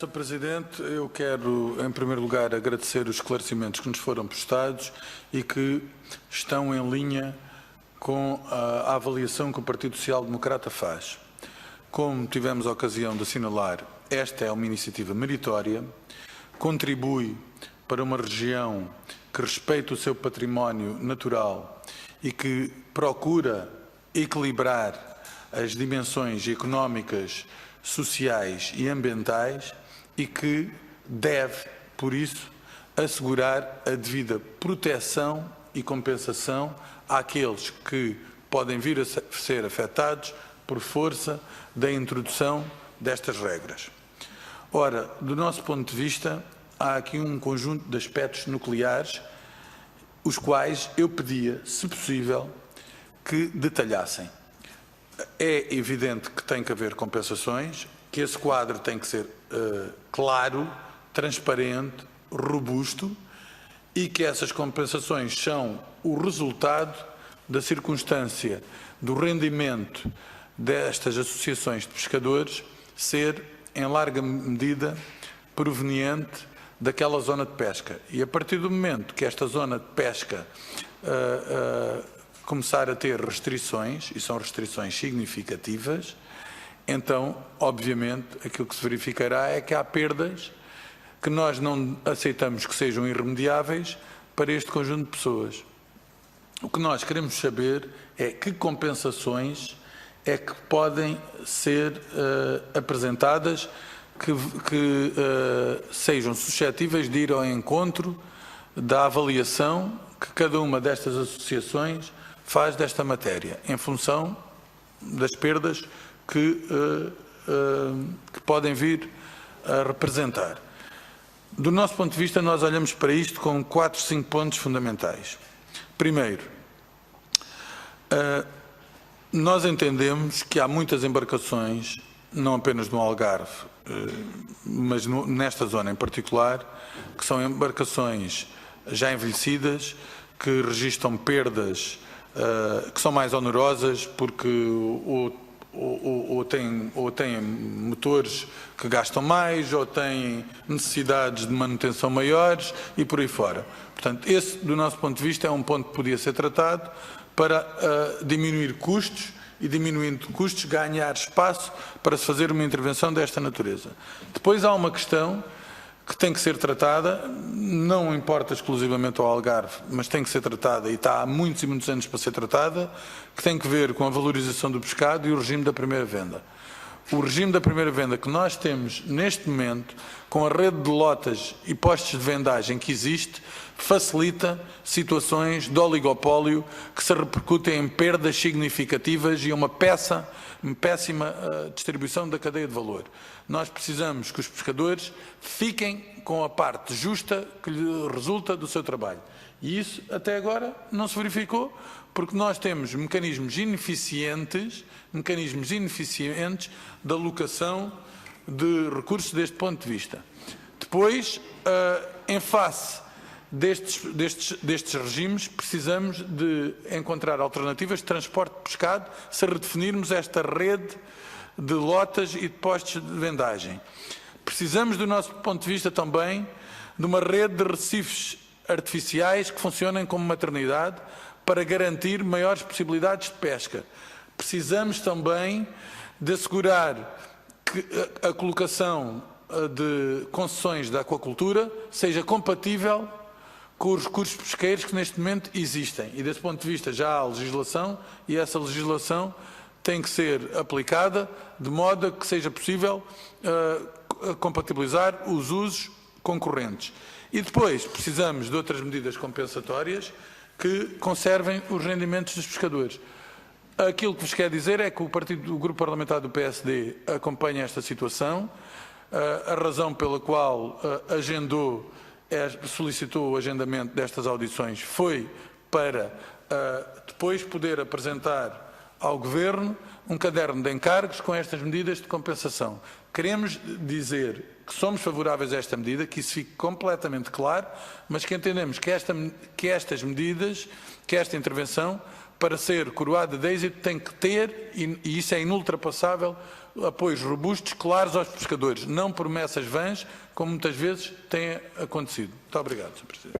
Sr. Presidente, eu quero, em primeiro lugar, agradecer os esclarecimentos que nos foram prestados e que estão em linha com a avaliação que o Partido Social Democrata faz. Como tivemos a ocasião de assinalar, esta é uma iniciativa meritória, contribui para uma região que respeita o seu património natural e que procura equilibrar as dimensões económicas, sociais e ambientais e que deve, por isso, assegurar a devida proteção e compensação àqueles que podem vir a ser afetados por força da introdução destas regras. Ora, do nosso ponto de vista, há aqui um conjunto de aspectos nucleares, os quais eu pedia, se possível, que detalhassem. É evidente que tem que haver compensações, que esse quadro tem que ser claro, transparente, robusto e que essas compensações são o resultado da circunstância do rendimento destas associações de pescadores ser, em larga medida, proveniente daquela zona de pesca. E a partir do momento que esta zona de pesca começar a ter restrições, e são restrições significativas, então, obviamente, aquilo que se verificará é que há perdas que nós não aceitamos que sejam irremediáveis para este conjunto de pessoas. O que nós queremos saber é que compensações é que podem ser apresentadas que sejam suscetíveis de ir ao encontro da avaliação que cada uma destas associações faz desta matéria, em função das perdas que podem vir a representar. Do nosso ponto de vista, nós olhamos para isto com 4, 5 pontos fundamentais. Primeiro, nós entendemos que há muitas embarcações, não apenas no Algarve, mas nesta zona em particular, que são embarcações já envelhecidas, que registram perdas que são mais onerosas porque ou têm motores que gastam mais, ou têm necessidades de manutenção maiores e por aí fora. Portanto, esse, do nosso ponto de vista, é um ponto que podia ser tratado para diminuir custos e, diminuindo custos, ganhar espaço para se fazer uma intervenção desta natureza. Depois há uma questão que tem que ser tratada, não importa exclusivamente ao Algarve, mas tem que ser tratada e está há muitos e muitos anos para ser tratada, que tem que ver com a valorização do pescado e o regime da primeira venda. O regime da primeira venda que nós temos neste momento, com a rede de lotas e postos de vendagem que existe, facilita situações de oligopólio que se repercutem em perdas significativas e uma péssima distribuição da cadeia de valor. Nós precisamos que os pescadores fiquem com a parte justa que lhe resulta do seu trabalho. E isso, até agora, não se verificou, porque nós temos mecanismos ineficientes da alocação de recursos deste ponto de vista. Depois, em face destes regimes, precisamos de encontrar alternativas de transporte de pescado se redefinirmos esta rede de lotas e de postos de vendagem. Precisamos, do nosso ponto de vista, também de uma rede de recifes artificiais que funcionem como maternidade para garantir maiores possibilidades de pesca. Precisamos também de assegurar que a colocação de concessões da aquacultura seja compatível com os recursos pesqueiros que neste momento existem. E desse ponto de vista já há legislação e essa legislação tem que ser aplicada de modo a que seja possível compatibilizar os usos concorrentes. E depois precisamos de outras medidas compensatórias que conservem os rendimentos dos pescadores. Aquilo que vos quero dizer é que o Grupo Parlamentar do PSD acompanha esta situação. A razão pela qual solicitou o agendamento destas audições foi para depois poder apresentar ao Governo um caderno de encargos com estas medidas de compensação. Queremos dizer que somos favoráveis a esta medida, que isso fique completamente claro, mas que entendemos que estas medidas, que esta intervenção, para ser coroada de êxito, tem que ter, e isso é inultrapassável, apoios robustos, claros aos pescadores, não promessas vãs, como muitas vezes tem acontecido. Muito obrigado, Sr. Presidente.